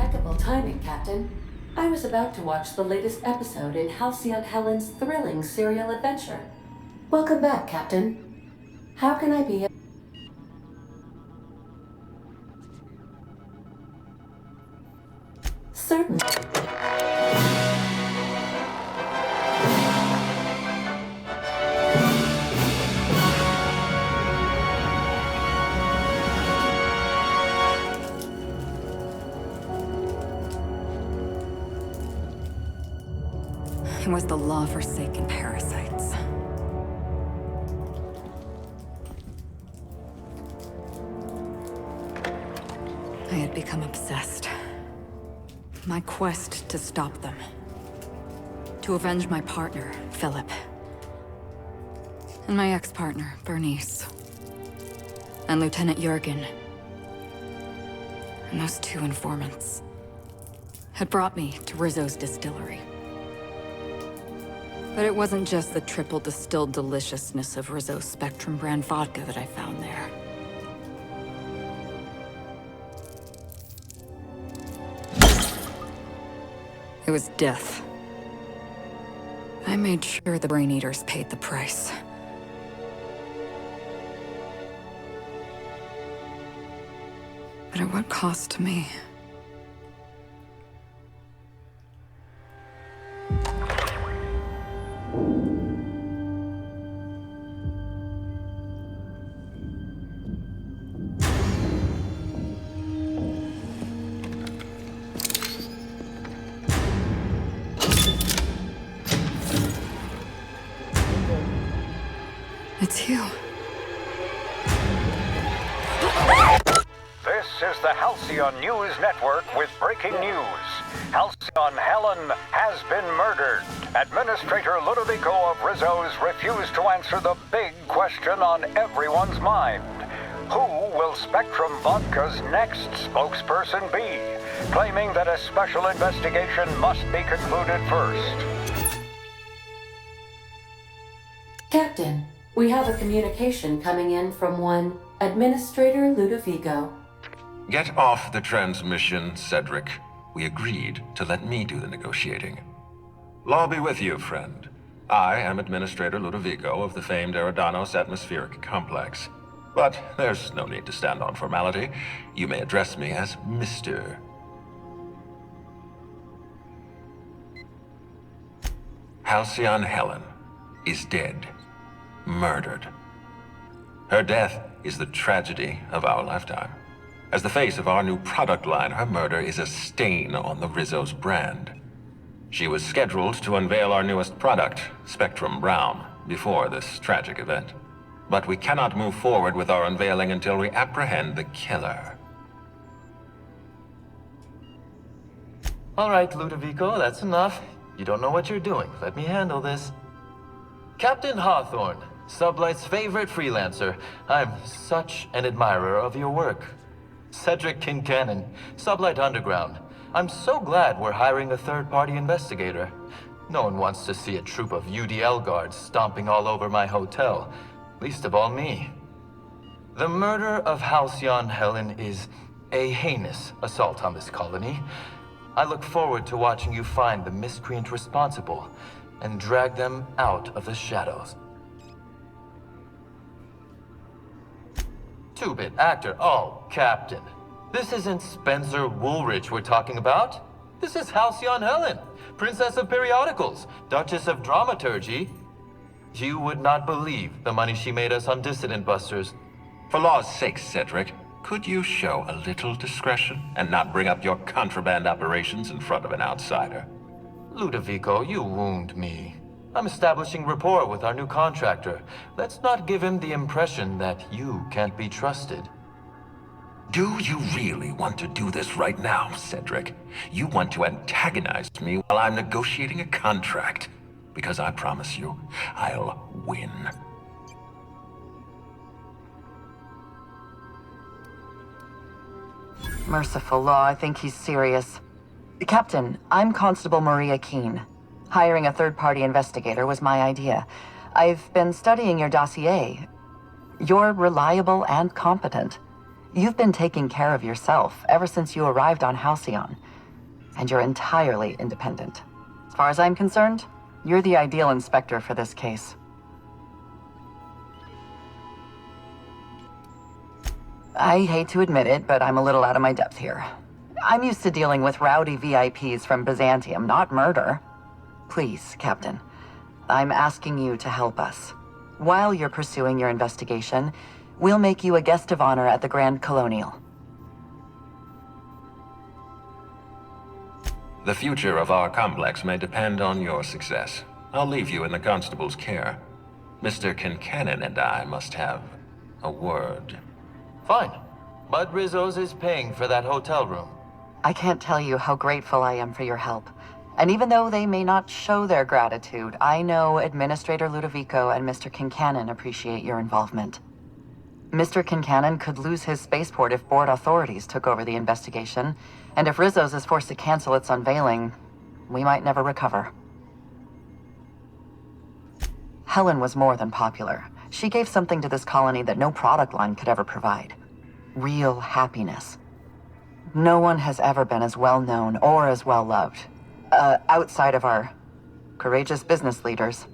Impeccable timing, Captain. I was about to watch the latest episode in Halcyon Helen's thrilling serial adventure. Welcome back, Captain. How can I be certain? It was the law-forsaken parasites. I had become obsessed. My quest to stop them. To avenge my partner, Philip. And my ex-partner, Bernice. And Lieutenant Jurgen. And those two informants had brought me to Rizzo's distillery. But it wasn't just the triple distilled deliciousness of Rizzo's Spectrum brand vodka that I found there. It was death. I made sure the Brain Eaters paid the price. But at what cost to me? It's you. This is the Halcyon News Network with breaking news. Halcyon Helen has been murdered. Administrator Ludovico of Rizzo's refused to answer the big question on everyone's mind. Who will Spectrum Vodka's next spokesperson be? Claiming that a special investigation must be concluded first. Captain, we have a communication coming in from one Administrator Ludovico. Get off the transmission, Cedric. We agreed to let me do the negotiating. Law be with you, friend. I am Administrator Ludovico of the famed Eridanos Atmospheric Complex. But there's no need to stand on formality. You may address me as Mr. Halcyon Helen is dead. Murdered. Her death is the tragedy of our lifetime. As the face of our new product line, her murder is a stain on the Rizzo's brand. She was scheduled to unveil our newest product, Spectrum Brown, before this tragic event. But we cannot move forward with our unveiling until we apprehend the killer. All right, Ludovico, that's enough. You don't know what you're doing. Let me handle this. Captain Hawthorne, Sublight's favorite freelancer. I'm such an admirer of your work. Cedric Kincannon, Sublight Underground. I'm so glad we're hiring a third-party investigator. No one wants to see a troop of UDL guards stomping all over my hotel. Least of all me. The murder of Halcyon Helen is a heinous assault on this colony. I look forward to watching you find the miscreant responsible and drag them out of the shadows. Two-bit actor. Oh, Captain. This isn't Spencer Woolrich we're talking about. This is Halcyon Helen, Princess of Periodicals, Duchess of Dramaturgy. You would not believe the money she made us on Dissident Busters. For law's sake, Cedric, could you show a little discretion and not bring up your contraband operations in front of an outsider? Ludovico, you wound me. I'm establishing rapport with our new contractor. Let's not give him the impression that you can't be trusted. Do you really want to do this right now, Cedric? You want to antagonize me while I'm negotiating a contract. Because I promise you, I'll win. Merciful law, I think he's serious. Captain, I'm Constable Maria Keene. Hiring a third-party investigator was my idea. I've been studying your dossier. You're reliable and competent. You've been taking care of yourself ever since you arrived on Halcyon. and you're entirely independent. As far as I'm concerned, you're the ideal inspector for this case. I hate to admit it, but I'm a little out of my depth here. I'm used to dealing with rowdy VIPs from Byzantium, not murder. Please, Captain, I'm asking you to help us. While you're pursuing your investigation, we'll make you a guest of honor at the Grand Colonial. The future of our complex may depend on your success. I'll leave you in the constable's care. Mr. Kincannon and I must have a word. Fine. But Rizzo's is paying for that hotel room. I can't tell you how grateful I am for your help. And even though they may not show their gratitude, I know Administrator Ludovico and Mr. Kincannon appreciate your involvement. Mr. Kincannon could lose his spaceport if board authorities took over the investigation, and if Rizzo's is forced to cancel its unveiling, we might never recover. Helen was more than popular. She gave something to this colony that no product line could ever provide. Real happiness. No one has ever been as well known or as well loved. Outside of our courageous business leaders.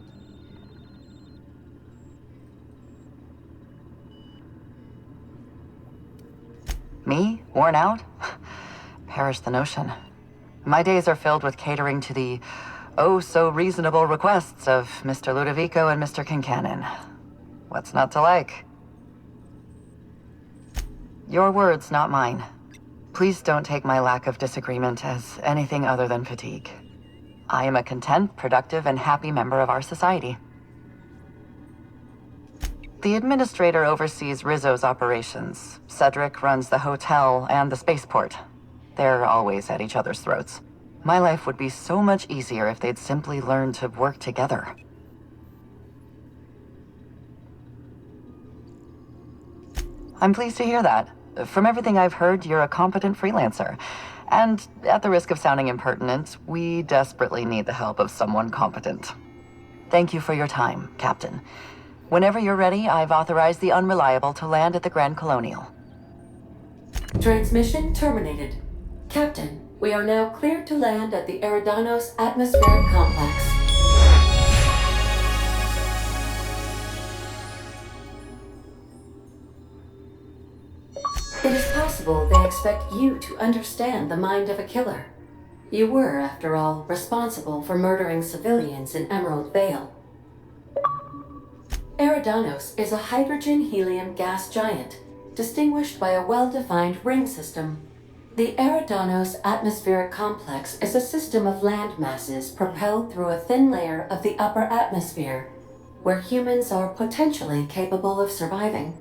Me? Worn out? Perish the notion. My days are filled with catering to the oh-so-reasonable requests of Mr. Ludovico and Mr. Kincannon. What's not to like? Your words, not mine. Please don't take my lack of disagreement as anything other than fatigue. I am a content, productive, and happy member of our society. The administrator oversees Rizzo's operations. Cedric runs the hotel and the spaceport. They're always at each other's throats. My life would be so much easier if they'd simply learn to work together. I'm pleased to hear that. From everything I've heard, you're a competent freelancer. And at the risk of sounding impertinent, we desperately need the help of someone competent. Thank you for your time, Captain. Whenever you're ready, I've authorized the Unreliable to land at the Grand Colonial. Transmission terminated. Captain, we are now cleared to land at the Eridanos atmospheric complex. It is possible they expect you to understand the mind of a killer. You were, after all, responsible for murdering civilians in Emerald Vale. Eridanos is a hydrogen-helium gas giant, distinguished by a well-defined ring system. The Eridanos atmospheric complex is a system of land masses propelled through a thin layer of the upper atmosphere, where humans are potentially capable of surviving.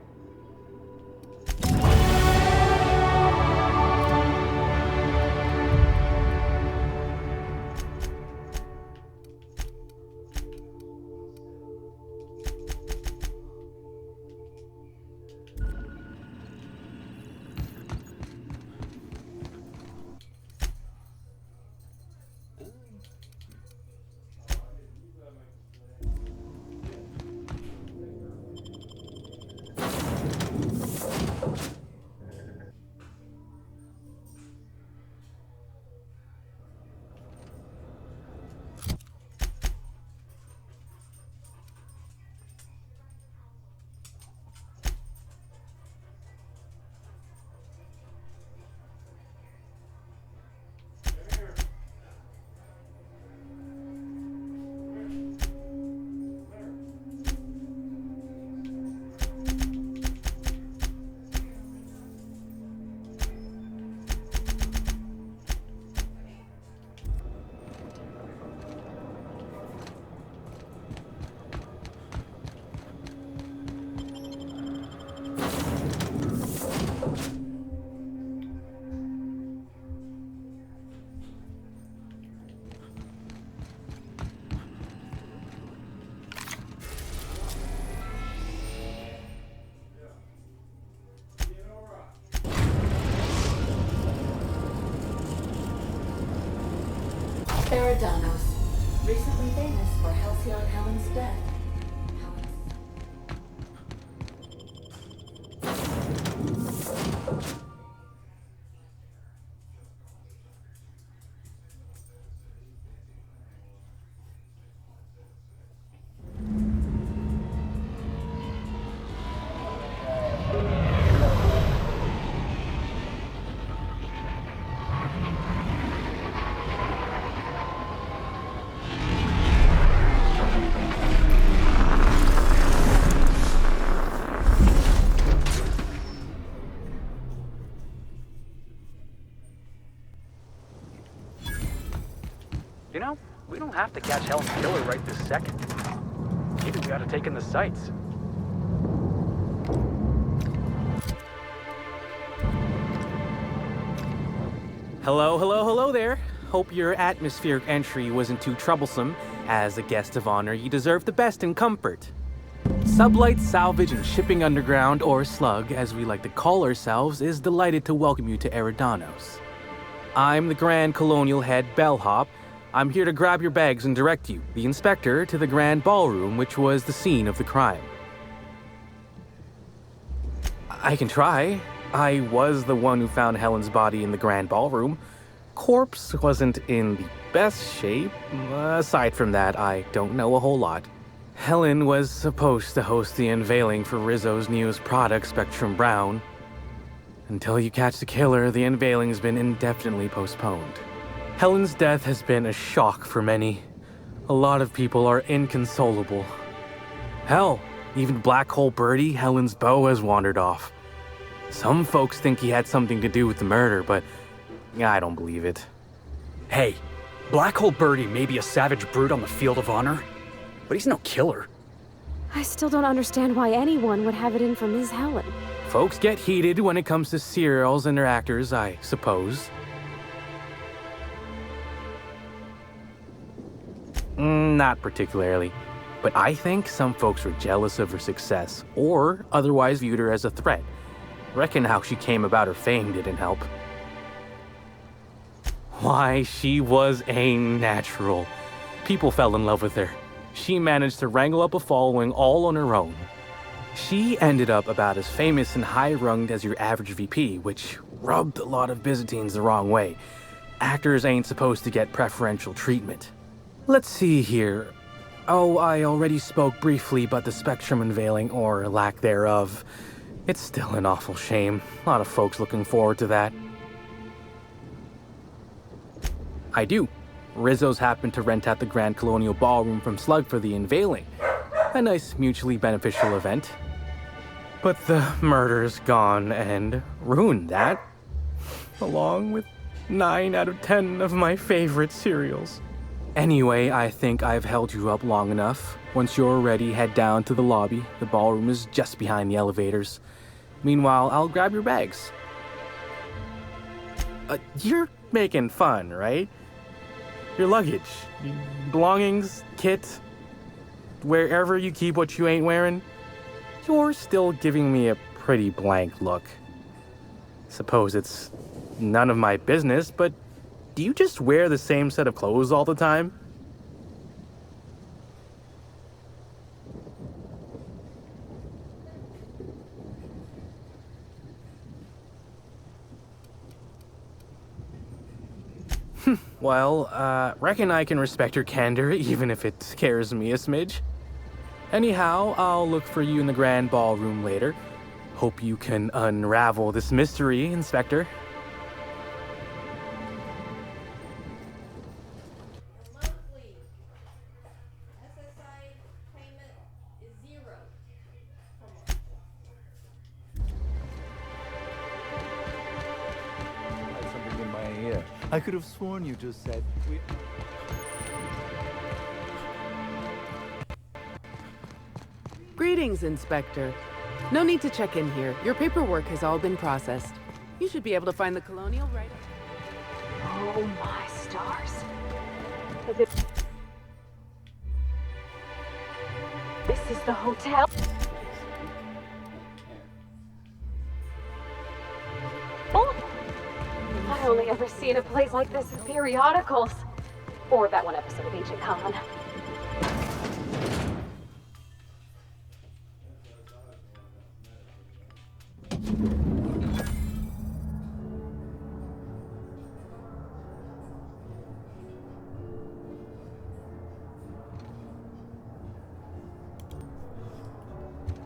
Eridanos, recently famous for Halcyon Helen's death. We don't have to catch Helen's killer right this second. Maybe we ought to take in the sights. Hello there. Hope your atmospheric entry wasn't too troublesome. As a guest of honor, you deserve the best in comfort. Sublight Salvage and Shipping Underground, or Slug, as we like to call ourselves, is delighted to welcome you to Eridanos. I'm the Grand Colonial Head Bellhop. I'm here to grab your bags and direct you, the inspector, to the Grand Ballroom, which was the scene of the crime. I can try. I was the one who found Helen's body in the Grand Ballroom. Corpse wasn't in the best shape. Aside from that, I don't know a whole lot. Helen was supposed to host the unveiling for Rizzo's newest product, Spectrum Brown. Until you catch the killer, the unveiling's been indefinitely postponed. Helen's death has been a shock for many. A lot of people are inconsolable. Hell, even Black Hole Birdie, Helen's beau, has wandered off. Some folks think he had something to do with the murder, but I don't believe it. Hey, Black Hole Birdie may be a savage brute on the field of honor, but he's no killer. I still don't understand why anyone would have it in for Ms. Helen. Folks get heated when it comes to serials and their actors, I suppose. Not particularly. But I think some folks were jealous of her success, or otherwise viewed her as a threat. Reckon how she came about her fame didn't help. Why, she was a natural. People fell in love with her. She managed to wrangle up a following all on her own. She ended up about as famous and high-runged as your average VP, which rubbed a lot of Byzantines the wrong way. Actors ain't supposed to get preferential treatment. Let's see here. Oh, I already spoke briefly about the Spectrum unveiling, or lack thereof. It's still an awful shame. A lot of folks looking forward to that. I do. Rizzo's happened to rent out the Grand Colonial Ballroom from Slug for the unveiling. A nice mutually beneficial event. But the murder's gone and ruined that. Along with 9 out of 10 of my favorite cereals. Anyway, I think I've held you up long enough. Once you're ready, head down to the lobby. The ballroom is just behind the elevators. Meanwhile, I'll grab your bags. You're making fun, right? Your luggage, belongings, kit, wherever you keep what you ain't wearing. You're still giving me a pretty blank look. Suppose it's none of my business, but do you just wear the same set of clothes all the time? Well, reckon I can respect your candor, even if it scares me a smidge. Anyhow, I'll look for you in the Grand Ballroom later. Hope you can unravel this mystery, Inspector. Monthly SSI payment is 0 per month. I had something in my ear. I could have sworn you just said we... Greetings, Inspector. No need to check in here. Your paperwork has all been processed. You should be able to find the Colonial right... Oh my stars. This is the hotel. Oh! I only ever seen a place like this in periodicals. Or that one episode of Agent Khan.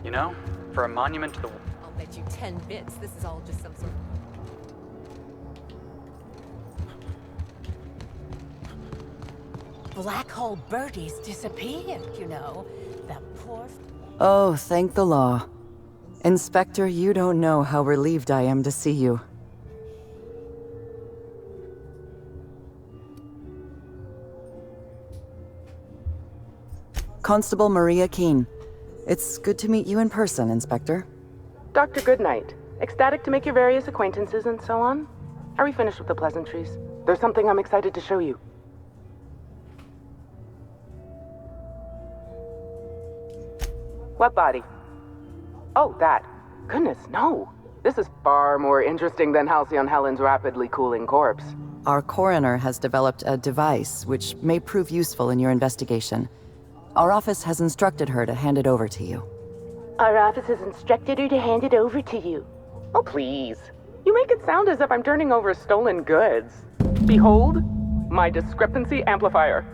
You know, for a monument to the... I'll bet you 10 bits this is all just some sort of... Black Hole Birdie's disappeared, you know. That poor... Oh, thank the law. Inspector, you don't know how relieved I am to see you. Constable Maria Keene. It's good to meet you in person, Inspector. Dr. Goodnight. Ecstatic to make your various acquaintances and so on. Are we finished with the pleasantries? There's something I'm excited to show you. What body? Oh, that. Goodness, no. This is far more interesting than Halcyon Helen's rapidly cooling corpse. Our coroner has developed a device which may prove useful in your investigation. Our office has instructed her to hand it over to you. Our office has instructed her to hand it over to you. Oh, please. You make it sound as if I'm turning over stolen goods. Behold, my discrepancy amplifier.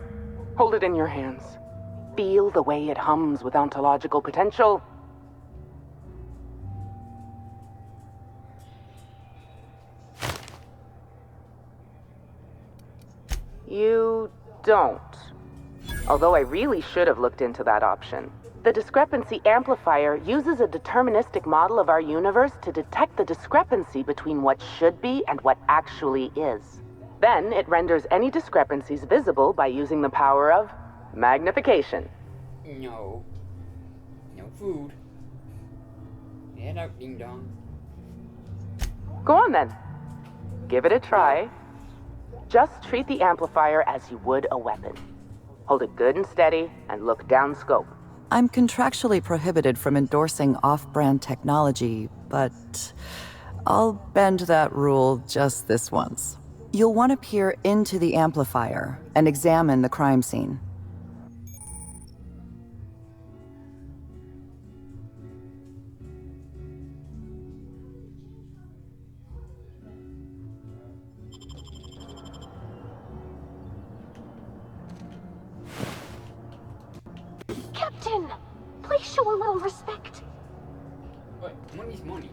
Hold it in your hands. Feel the way it hums with ontological potential. You don't. Although I really should have looked into that option. The discrepancy amplifier uses a deterministic model of our universe to detect the discrepancy between what should be and what actually is. Then it renders any discrepancies visible by using the power of magnification. No. No food. Head out, ding dong. Go on then. Give it a try. Just treat the amplifier as you would a weapon. Hold it good and steady and look down scope. I'm contractually prohibited from endorsing off-brand technology, but I'll bend that rule just this once. You'll want to peer into the amplifier and examine the crime scene. Captain! Please show a little respect. What? Money's money.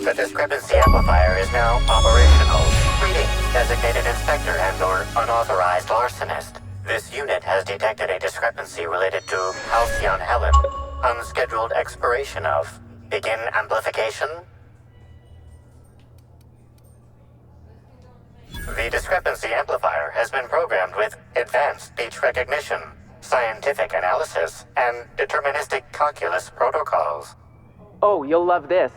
The discrepancy amplifier is now operational. Greetings, designated inspector and/or unauthorized larcenist. This unit has detected a discrepancy related to Halcyon Helen. Unscheduled expiration of. Begin amplification. The discrepancy amplifier has been programmed with advanced speech recognition, scientific analysis, and deterministic calculus protocols. Oh, you'll love this.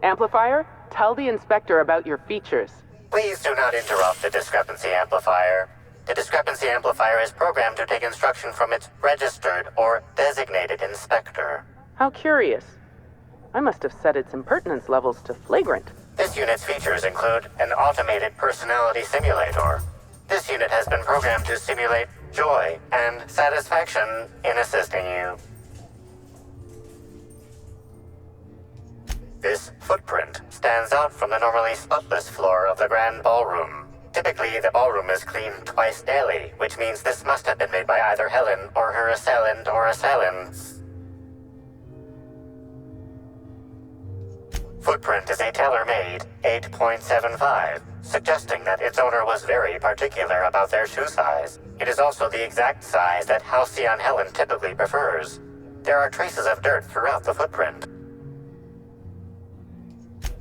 Amplifier, tell the inspector about your features. Please do not interrupt the discrepancy amplifier. The discrepancy amplifier is programmed to take instruction from its registered or designated inspector. How curious. I must have set its impertinence levels to flagrant. This unit's features include an automated personality simulator. This unit has been programmed to simulate joy and satisfaction in assisting you. This footprint stands out from the normally spotless floor of the grand ballroom. Typically, the ballroom is cleaned twice daily, which means this must have been made by either Helen or her assailant or assailants. Footprint is a tailor-made 8.75, suggesting that its owner was very particular about their shoe size. It is also the exact size that Halcyon Helen typically prefers. There are traces of dirt throughout the footprint.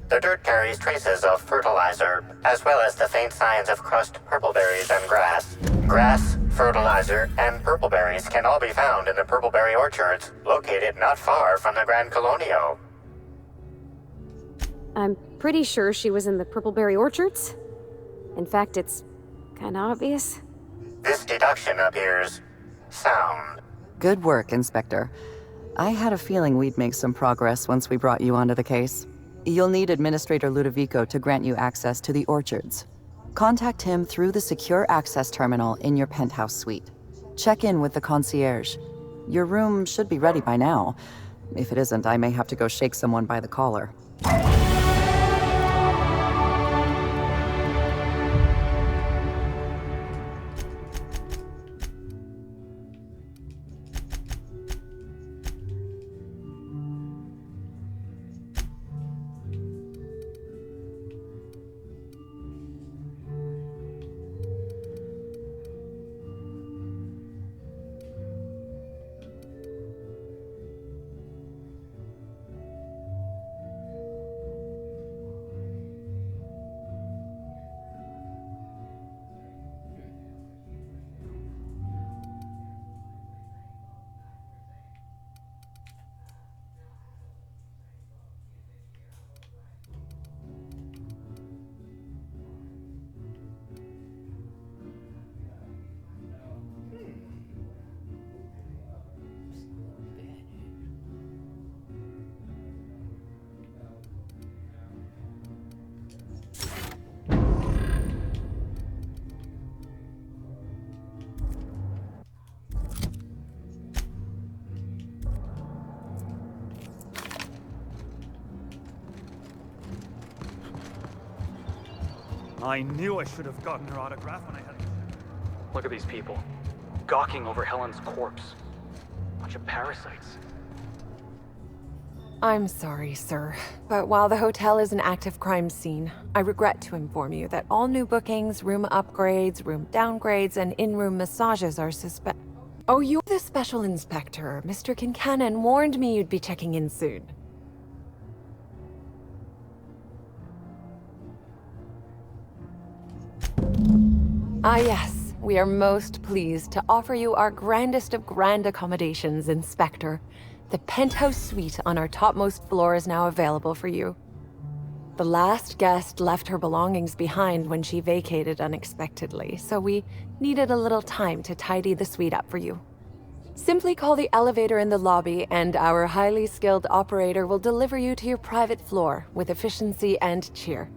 The dirt carries traces of fertilizer, as well as the faint signs of crushed purpleberries and grass. Grass, fertilizer, and purpleberries can all be found in the purpleberry orchards, located not far from the Grand Colonio. I'm pretty sure she was in the Purpleberry Orchards. In fact, it's kinda obvious. This deduction appears sound. Good work, Inspector. I had a feeling we'd make some progress once we brought you onto the case. You'll need Administrator Ludovico to grant you access to the orchards. Contact him through the secure access terminal in your penthouse suite. Check in with the concierge. Your room should be ready by now. If it isn't, I may have to go shake someone by the collar. I knew I should have gotten her autograph when I had... Look at these people, gawking over Helen's corpse. Bunch of parasites. I'm sorry, sir, but while the hotel is an active crime scene, I regret to inform you that all new bookings, room upgrades, room downgrades, and in-room massages are Oh, you're the special inspector. Mr. Kincannon warned me you'd be checking in soon. Ah, yes. We are most pleased to offer you our grandest of grand accommodations, Inspector. The penthouse suite on our topmost floor is now available for you. The last guest left her belongings behind when she vacated unexpectedly, so we needed a little time to tidy the suite up for you. Simply call the elevator in the lobby, and our highly skilled operator will deliver you to your private floor with efficiency and cheer.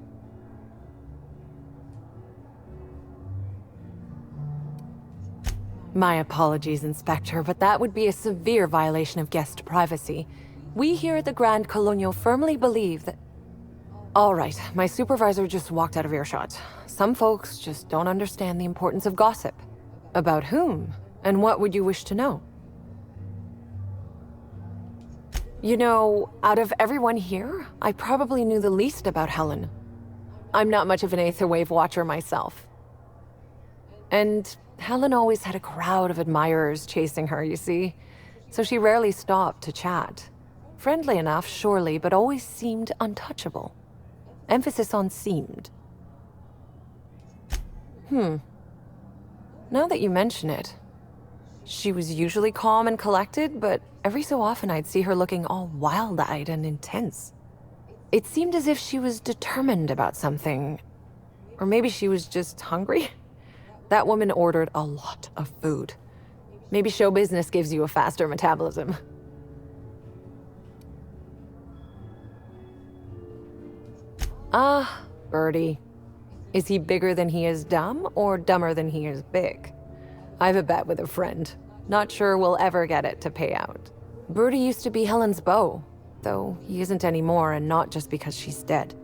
My apologies, Inspector, but that would be a severe violation of guest privacy. We here at the Grand Colonial firmly believe that... All right, my supervisor just walked out of earshot. Some folks just don't understand the importance of gossip. About whom? And what would you wish to know? You know, out of everyone here, I probably knew the least about Helen. I'm not much of an Aether Wave watcher myself. And Helen always had a crowd of admirers chasing her, you see. So she rarely stopped to chat. Friendly enough, surely, but always seemed untouchable. Emphasis on seemed. Now that you mention it, she was usually calm and collected, but every so often I'd see her looking all wild-eyed and intense. It seemed as if she was determined about something. Or maybe she was just hungry? That woman ordered a lot of food. Maybe show business gives you a faster metabolism. Ah, Birdie. Is he bigger than he is dumb, or dumber than he is big? I've a bet with a friend. Not sure we'll ever get it to pay out. Birdie used to be Helen's beau, though he isn't anymore, and not just because she's dead.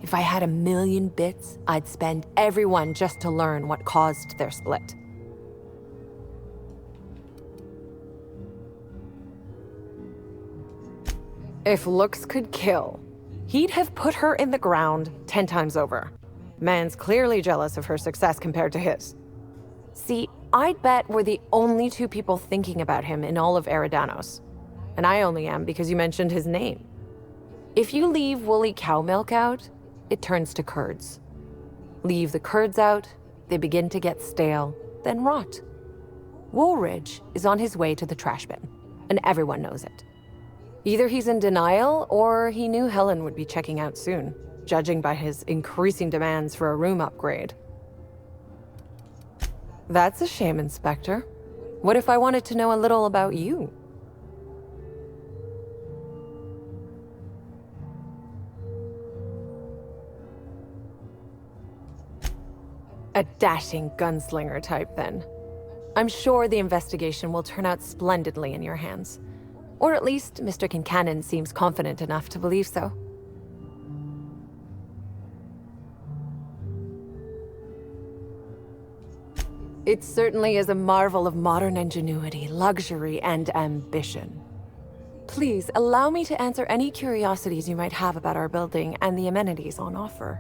If I had 1,000,000 bits, I'd spend every one just to learn what caused their split. If looks could kill, he'd have put her in the ground 10 times over. Man's clearly jealous of her success compared to his. See, I'd bet we're the only two people thinking about him in all of Eridanos. And I only am because you mentioned his name. If you leave woolly cow milk out, it turns to curds. Leave the curds out, they begin to get stale, then rot. Woolridge is on his way to the trash bin, and everyone knows it. Either he's in denial, or he knew Helen would be checking out soon, judging by his increasing demands for a room upgrade. That's a shame, Inspector. What if I wanted to know a little about you? A dashing gunslinger type, then. I'm sure the investigation will turn out splendidly in your hands. Or at least Mr. Kincannon seems confident enough to believe so. It certainly is a marvel of modern ingenuity, luxury, and ambition. Please, allow me to answer any curiosities you might have about our building and the amenities on offer.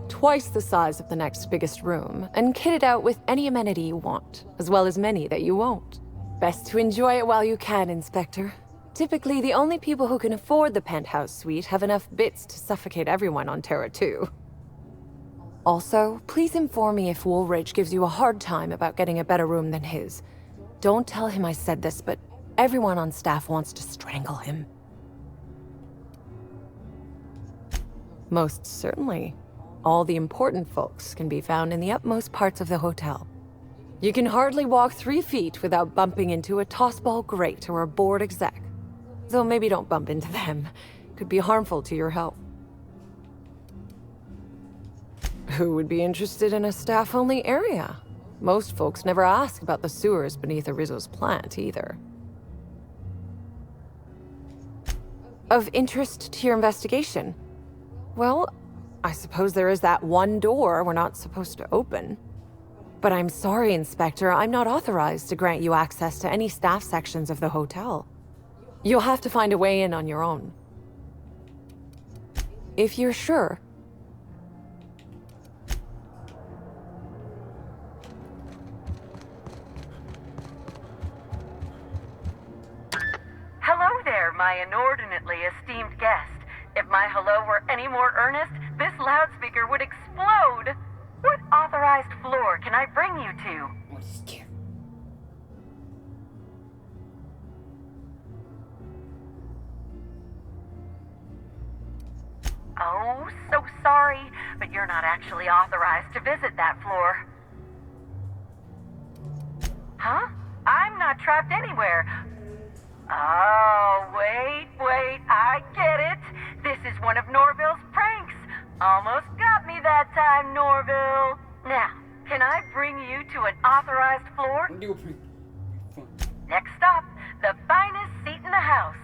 Twice the size of the next biggest room, and kitted out with any amenity you want, as well as many that you won't. Best to enjoy it while you can, Inspector. Typically, the only people who can afford the penthouse suite have enough bits to suffocate everyone on Terra 2. Also, please inform me if Woolridge gives you a hard time about getting a better room than his. Don't tell him I said this, but everyone on staff wants to strangle him. Most certainly. All the important folks can be found in the utmost parts of the hotel. You can hardly walk 3 feet without bumping into a tossball grate or a bored exec. Though maybe don't bump into them. Could be harmful to your health. Who would be interested in a staff-only area? Most folks never ask about the sewers beneath Arizo's plant, either. Of interest to your investigation? Well, I suppose there is that one door we're not supposed to open. But I'm sorry, Inspector, I'm not authorized to grant you access to any staff sections of the hotel. You'll have to find a way in on your own. If you're sure. Hello there, my inordinately esteemed guest. If my hello were any more earnest, this loudspeaker would explode. What authorized floor can I bring you to? What's here? Oh, so sorry, but you're not actually authorized to visit that floor. Huh? I'm not trapped anywhere. Oh, wait, I get it. This is one of Norville's pranks. Almost got me that time, Norville. Now, can I bring you to an authorized floor? Do a prank. Fun. Next stop, the finest seat in the house.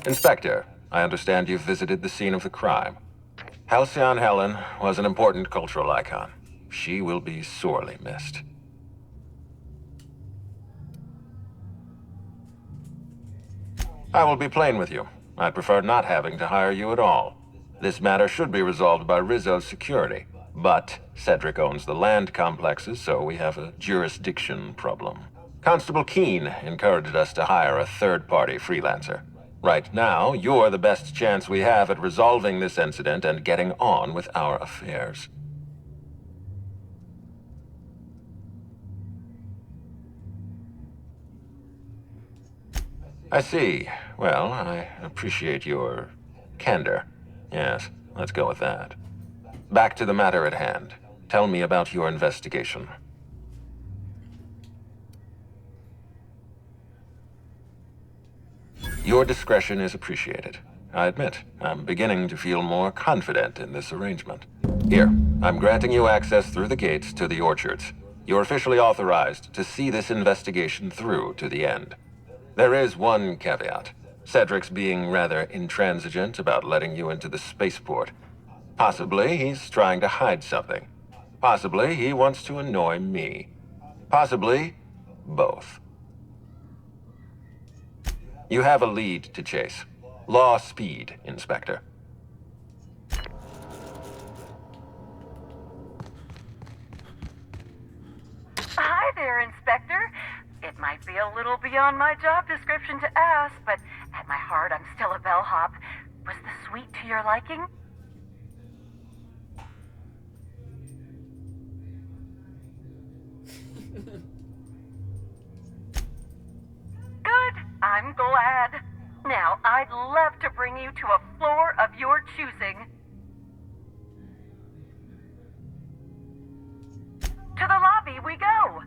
Inspector, I understand you've visited the scene of the crime. Halcyon Helen was an important cultural icon. She will be sorely missed. I will be plain with you. I'd prefer not having to hire you at all. This matter should be resolved by Rizzo's security. But Cedric owns the land complexes, so we have a jurisdiction problem. Constable Keene encouraged us to hire a third-party freelancer. Right now, you're the best chance we have at resolving this incident and getting on with our affairs. I see. Well, I appreciate your candor. Yes, let's go with that. Back to the matter at hand. Tell me about your investigation. Your discretion is appreciated. I admit, I'm beginning to feel more confident in this arrangement. Here, I'm granting you access through the gates to the orchards. You're officially authorized to see this investigation through to the end. There is one caveat. Cedric's being rather intransigent about letting you into the spaceport. Possibly he's trying to hide something. Possibly he wants to annoy me. Possibly both. You have a lead to chase. Law speed, Inspector. Hi there, Inspector. It might be a little beyond my job description to ask, but at my heart, I'm still a bellhop. Was the suite to your liking? Good. I'm glad. Now, I'd love to bring you to a floor of your choosing. To the lobby we go.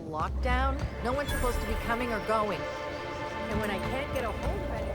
Lockdown? No one's supposed to be coming or going. And when I can't get a hold of anyone...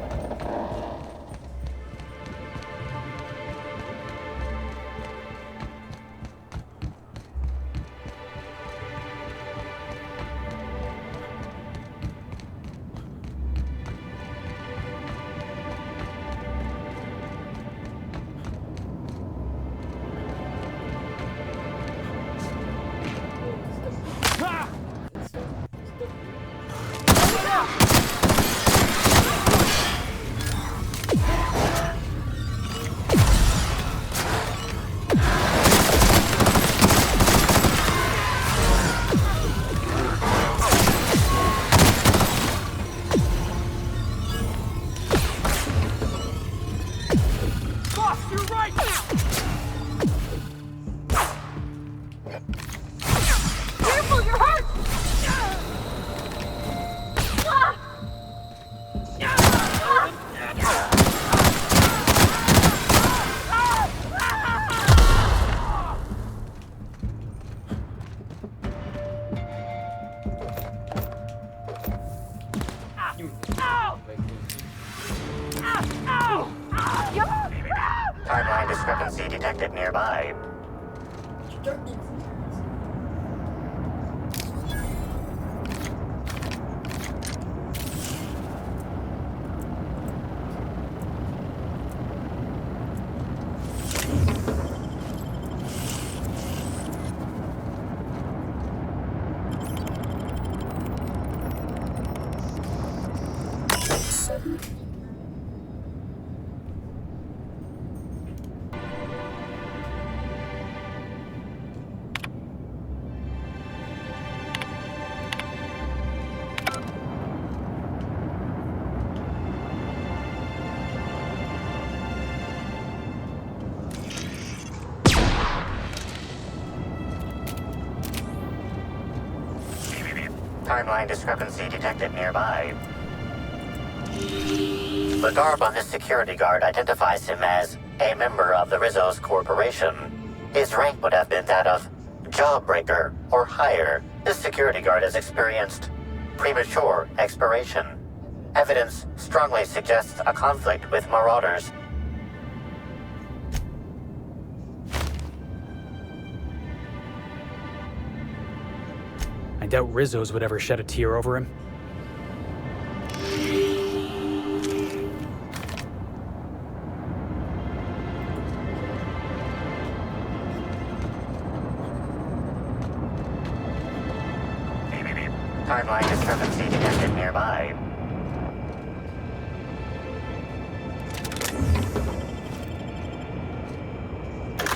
Timeline discrepancy detected nearby. Timeline discrepancy detected nearby. The garb on this security guard identifies him as a member of the Rizzo's corporation. His rank would have been that of jawbreaker, or higher, this security guard has experienced premature expiration. Evidence strongly suggests a conflict with marauders. I doubt Rizzo's would ever shed a tear over him. Timeline discrepancy detected nearby.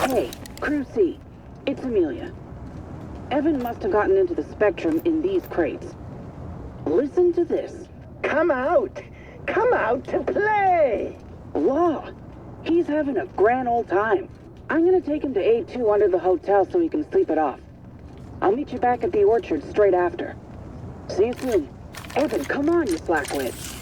Hey, Crew C. It's Amelia. Evan must have gotten into the Spectrum in these crates. Listen to this. Come out! Come out to play! Law, he's having a grand old time. I'm gonna take him to A2 under the hotel so he can sleep it off. I'll meet you back at the orchard straight after. See you soon. Evan, come on, you slackwit.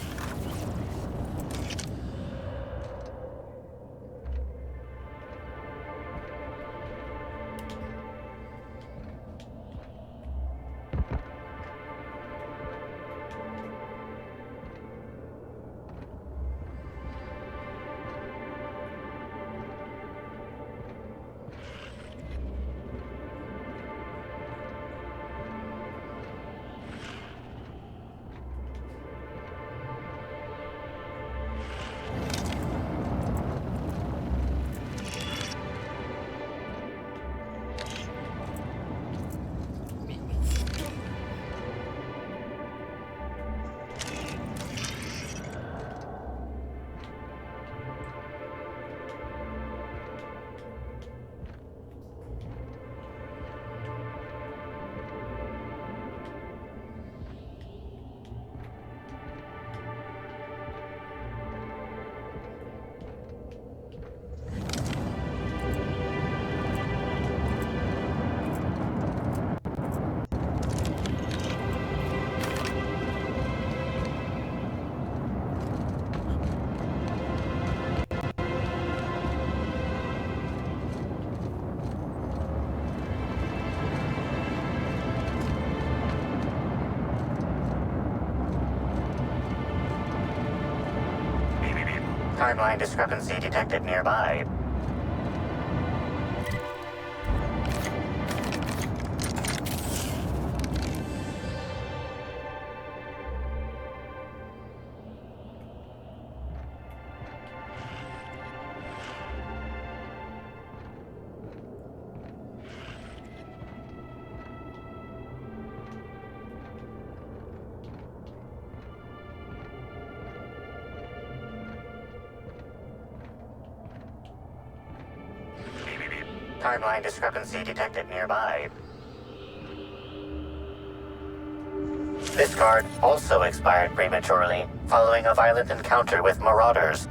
Timeline discrepancy detected nearby. Timeline discrepancy detected nearby. This card also expired prematurely, following a violent encounter with marauders.